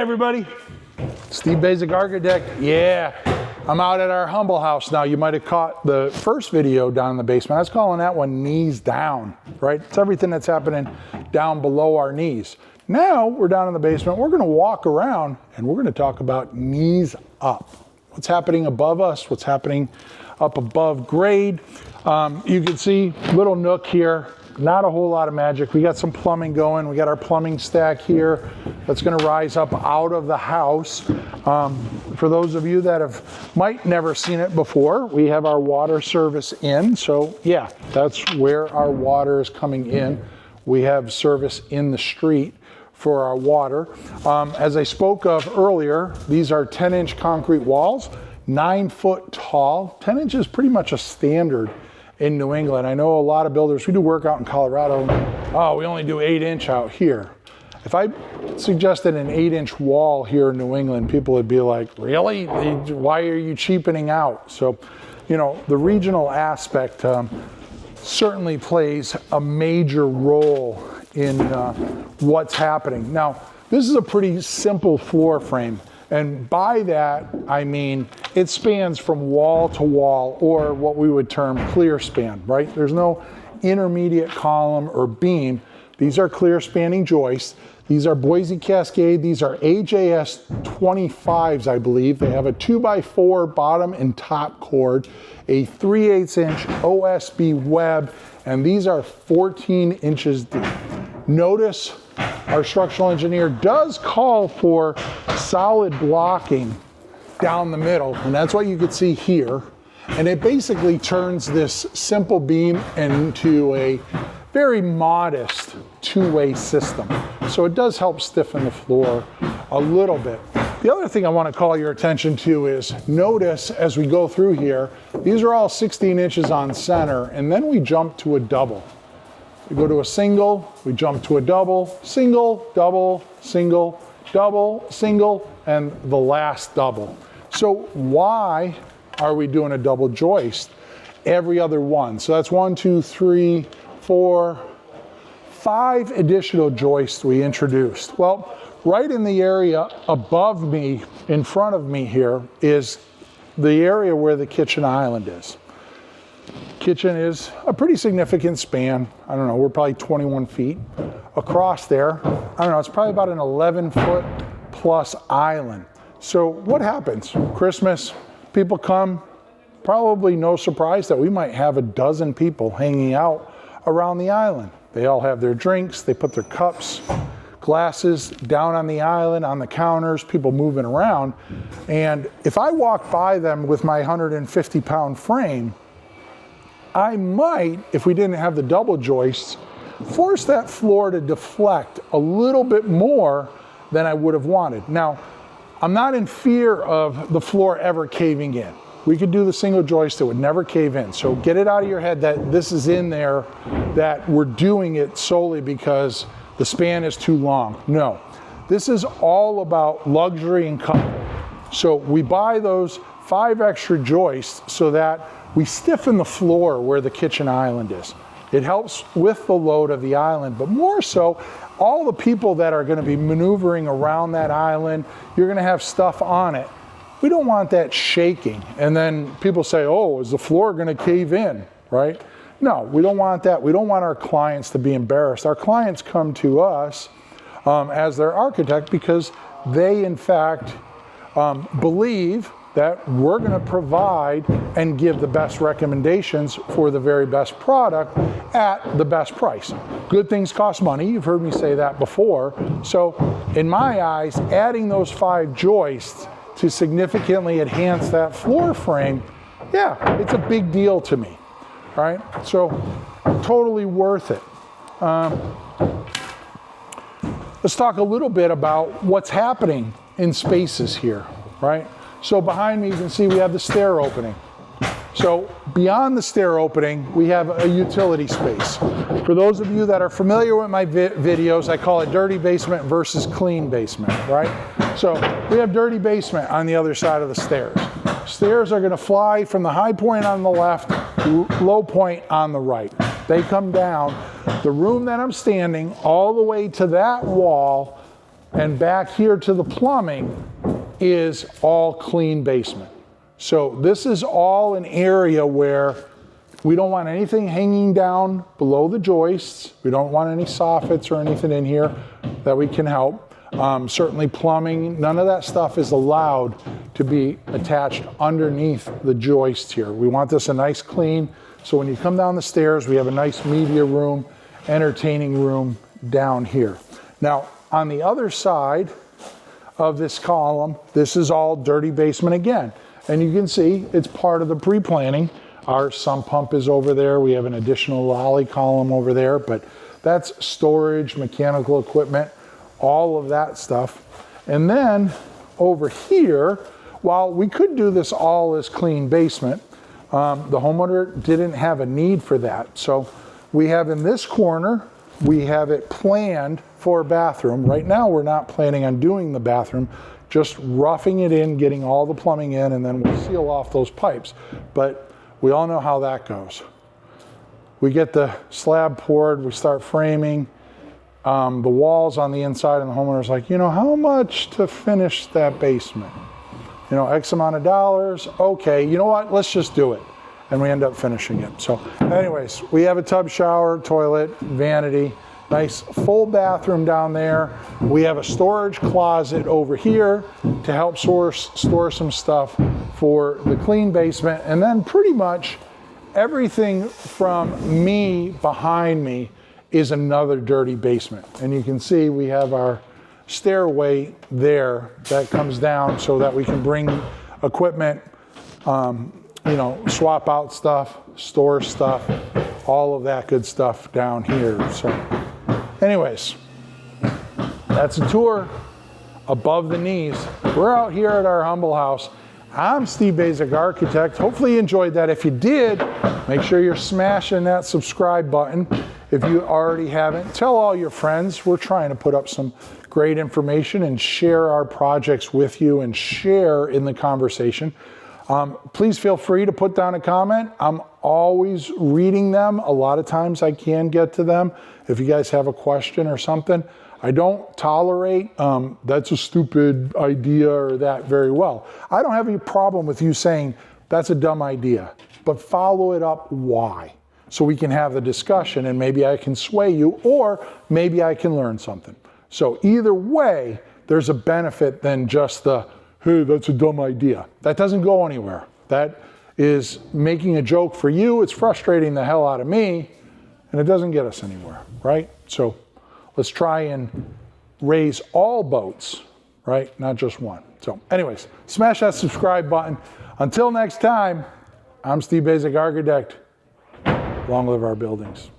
everybody, Steve Basic Architect. Yeah, I'm out at our humble house now. You might have caught the first video down in the basement. I was calling that one knees down, right? It's everything that's happening down below our knees. Now we're down in the basement. We're gonna walk around and we're gonna talk about knees up. What's happening above us, what's happening up above grade. You can see little nook here. Not a whole lot of magic. We got some plumbing going. We got our plumbing stack here that's gonna rise up out of the house. For those of you that might never seen it before, we have our water service in. So yeah, that's where our water is coming in. We have service in the street for our water. As I spoke of earlier, these are 10-inch concrete walls, 9 foot tall. 10 inches is pretty much a standard in New England. I know a lot of builders, we do work out in Colorado, oh, we only do 8-inch out here. If I suggested an 8-inch wall here in New England, people would be like, really? Why are you cheapening out? So, you know, the regional aspect certainly plays a major role in what's happening. Now, this is a pretty simple floor frame. And by that, I mean, it spans from wall to wall, or what we would term clear span, right? There's no intermediate column or beam. These are clear spanning joists. These are Boise Cascade. These are AJS 25s, I believe. They have a 2x4 bottom and top cord, a 3/8 inch OSB web, and these are 14 inches deep. Notice our structural engineer does call for solid blocking down the middle, and that's what you could see here. And it basically turns this simple beam into a very modest two-way system. So it does help stiffen the floor a little bit. The other thing I want to call your attention to is notice as we go through here, these are all 16 inches on center, and then we jump to a double. We go to a single, we jump to a double, single, double, single, double, single, and the last double. So why are we doing a double joist every other one? So that's 1, 2, 3, 4, 5 additional joists we introduced. Well, right in the area above me, in front of me here, is the area where the kitchen island is. Kitchen is a pretty significant span. I don't know, we're probably 21 feet across there. I don't know, it's probably about an 11-foot plus island. So what happens? Christmas, people come, probably no surprise that we might have a dozen people hanging out around the island. They all have their drinks, they put their cups, glasses down on the island, on the counters, people moving around. And if I walk by them with my 150-pound frame, I might, if we didn't have the double joists, force that floor to deflect a little bit more than I would have wanted. Now, I'm not in fear of the floor ever caving in. We could do the single joist, it would never cave in. So get it out of your head that this is in there, that we're doing it solely because the span is too long. No, this is all about luxury and comfort. So we buy those 5 extra joists so that we stiffen the floor where the kitchen island is. It helps with the load of the island, but more so, all the people that are gonna be maneuvering around that island, you're gonna have stuff on it. We don't want that shaking. And then people say, oh, is the floor gonna cave in, right? No, we don't want that. We don't want our clients to be embarrassed. Our clients come to us as their architect because they, in fact, believe that we're gonna provide and give the best recommendations for the very best product at the best price. Good things cost money, you've heard me say that before. So in my eyes, adding those 5 joists to significantly enhance that floor frame, yeah, it's a big deal to me, right? So totally worth it. Let's talk a little bit about what's happening in spaces here, right? So behind me, you can see we have the stair opening. So beyond the stair opening, we have a utility space. For those of you that are familiar with my videos, I call it dirty basement versus clean basement, right? So we have dirty basement on the other side of the stairs. Stairs are gonna fly from the high point on the left, low point on the right. They come down. The room that I'm standing all the way to that wall and back here to the plumbing is all clean basement. So this is all an area where we don't want anything hanging down below the joists. We don't want any soffits or anything in here that we can help. Certainly plumbing, none of that stuff is allowed to be attached underneath the joist here. We want this a nice clean, so when you come down the stairs, we have a nice media room, entertaining room down here. Now, on the other side of this column, this is all dirty basement again. And you can see it's part of the pre-planning. Our sump pump is over there. We have an additional lolly column over there, but that's storage, mechanical equipment, all of that stuff. And then over here, while we could do this all as clean basement, the homeowner didn't have a need for that. So we have in this corner, we have it planned for a bathroom. Right now, we're not planning on doing the bathroom, just roughing it in, getting all the plumbing in, and then we'll seal off those pipes. But we all know how that goes. We get the slab poured, we start framing the walls on the inside, and the homeowner's like, you know, how much to finish that basement? You know, X amount of dollars. Okay, you know what? Let's just do it. And we end up finishing it. So anyways, we have a tub shower, toilet, vanity, nice full bathroom down there. We have a storage closet over here to help store some stuff for the clean basement. And then pretty much everything from me behind me is another dirty basement. And you can see we have our stairway there that comes down so that we can bring equipment, you know, swap out stuff, store stuff, all of that good stuff down here. So anyways, that's a tour above the knees. We're out here at our humble house. I'm Steve Baczek, architect. Hopefully you enjoyed that. If you did, make sure you're smashing that subscribe button. If you already haven't, tell all your friends. We're trying to put up some great information and share our projects with you and share in the conversation. Please feel free to put down a comment. I'm always reading them. A lot of times I can get to them. If you guys have a question or something, I don't tolerate that's a stupid idea or that very well. I don't have any problem with you saying that's a dumb idea, but follow it up why, so we can have the discussion and maybe I can sway you or maybe I can learn something. So either way, there's a benefit than just the, hey, that's a dumb idea. That doesn't go anywhere. That is making a joke for you. It's frustrating the hell out of me, and it doesn't get us anywhere, right? So let's try and raise all boats, right? Not just one. So anyways, smash that subscribe button. Until next time, I'm Steve Baczek, architect. Long live our buildings.